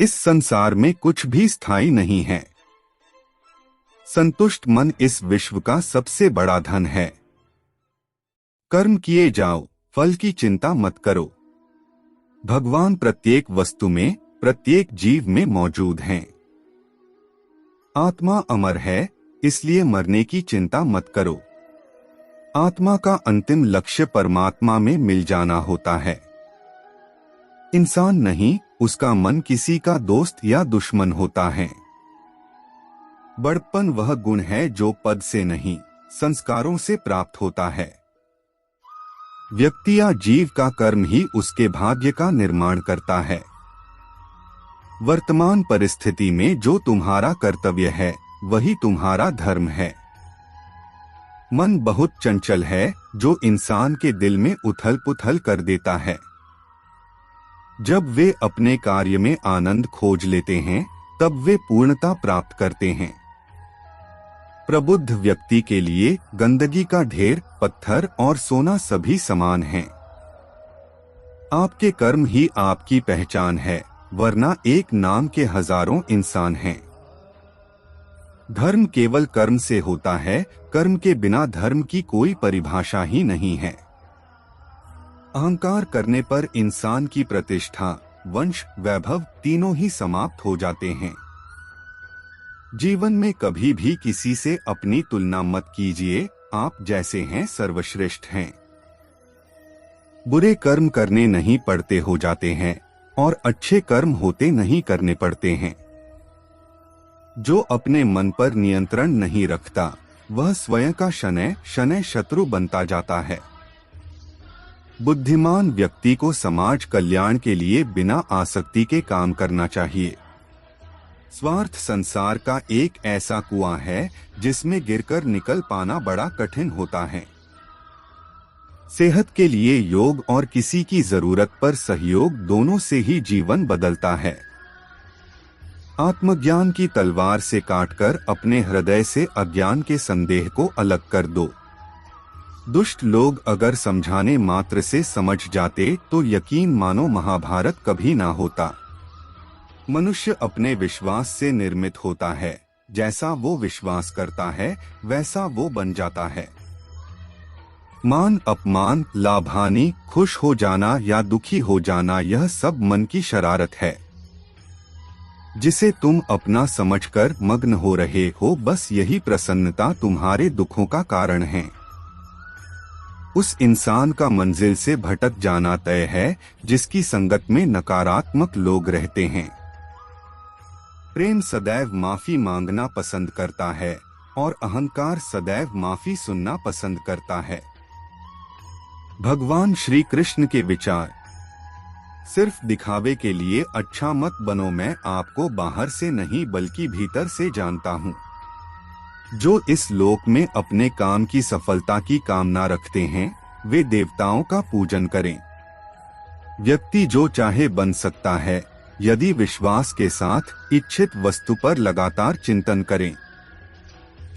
इस संसार में कुछ भी स्थायी नहीं है। संतुष्ट मन इस विश्व का सबसे बड़ा धन है। कर्म किए जाओ, फल की चिंता मत करो। भगवान प्रत्येक वस्तु में, प्रत्येक जीव में मौजूद हैं। आत्मा अमर है, इसलिए मरने की चिंता मत करो। आत्मा का अंतिम लक्ष्य परमात्मा में मिल जाना होता है। इंसान नहीं, उसका मन किसी का दोस्त या दुश्मन होता है। बड़प्पन वह गुण है जो पद से नहीं, संस्कारों से प्राप्त होता है। व्यक्ति या जीव का कर्म ही उसके भाग्य का निर्माण करता है। वर्तमान परिस्थिति में जो तुम्हारा कर्तव्य है, वही तुम्हारा धर्म है। मन बहुत चंचल है, जो इंसान के दिल में उथल पुथल कर देता है। जब वे अपने कार्य में आनंद खोज लेते हैं, तब वे पूर्णता प्राप्त करते हैं। प्रबुद्ध व्यक्ति के लिए गंदगी का ढेर, पत्थर और सोना सभी समान हैं। आपके कर्म ही आपकी पहचान है, वरना एक नाम के हजारों इंसान हैं। धर्म केवल कर्म से होता है, कर्म के बिना धर्म की कोई परिभाषा ही नहीं है। अहंकार करने पर इंसान की प्रतिष्ठा, वंश, वैभव तीनों ही समाप्त हो जाते हैं। जीवन में कभी भी किसी से अपनी तुलना मत कीजिए, आप जैसे हैं सर्वश्रेष्ठ हैं। बुरे कर्म करने नहीं पड़ते हो जाते हैं, और अच्छे कर्म होते नहीं करने पड़ते हैं। जो अपने मन पर नियंत्रण नहीं रखता, वह स्वयं का शनैः शनैः शत्रु बनता जाता है। बुद्धिमान व्यक्ति को समाज कल्याण के लिए बिना आसक्ति के काम करना चाहिए। स्वार्थ संसार का एक ऐसा कुआं है, जिसमें गिरकर निकल पाना बड़ा कठिन होता है। सेहत के लिए योग और किसी की जरूरत पर सहयोग, दोनों से ही जीवन बदलता है। आत्मज्ञान की तलवार से काटकर अपने हृदय से अज्ञान के संदेह को अलग कर दो। दुष्ट लोग अगर समझाने मात्र से समझ जाते तो यकीन मानो महाभारत कभी ना होता। मनुष्य अपने विश्वास से निर्मित होता है, जैसा वो विश्वास करता है वैसा वो बन जाता है। मान अपमान, लाभ हानि, खुश हो जाना या दुखी हो जाना, यह सब मन की शरारत है, जिसे तुम अपना समझकर मग्न हो रहे हो। बस यही प्रसन्नता तुम्हारे दुखों का कारण है। उस इंसान का मंजिल से भटक जाना तय है, जिसकी संगत में नकारात्मक लोग रहते हैं। प्रेम सदैव माफी मांगना पसंद करता है, और अहंकार सदैव माफी सुनना पसंद करता है। भगवान श्री कृष्ण के विचार: सिर्फ दिखावे के लिए अच्छा मत बनो, मैं आपको बाहर से नहीं बल्कि भीतर से जानता हूँ। जो इस लोक में अपने काम की सफलता की कामना रखते हैं, वे देवताओं का पूजन करें। व्यक्ति जो चाहे बन सकता है, यदि विश्वास के साथ इच्छित वस्तु पर लगातार चिंतन करें।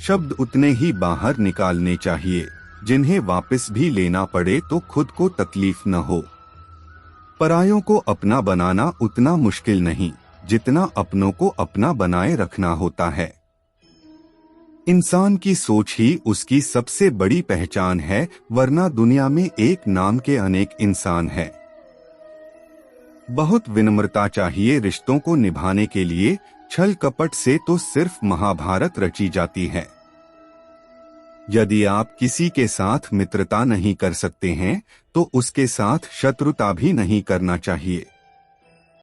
शब्द उतने ही बाहर निकालने चाहिए, जिन्हें वापस भी लेना पड़े तो खुद को तकलीफ न हो। परायों को अपना बनाना उतना मुश्किल नहीं, जितना अपनों को अपना बनाए रखना होता है। इंसान की सोच ही उसकी सबसे बड़ी पहचान है, वरना दुनिया में एक नाम के अनेक इंसान हैं। बहुत विनम्रता चाहिए रिश्तों को निभाने के लिए, छल कपट से तो सिर्फ महाभारत रची जाती है। यदि आप किसी के साथ मित्रता नहीं कर सकते हैं, तो उसके साथ शत्रुता भी नहीं करना चाहिए।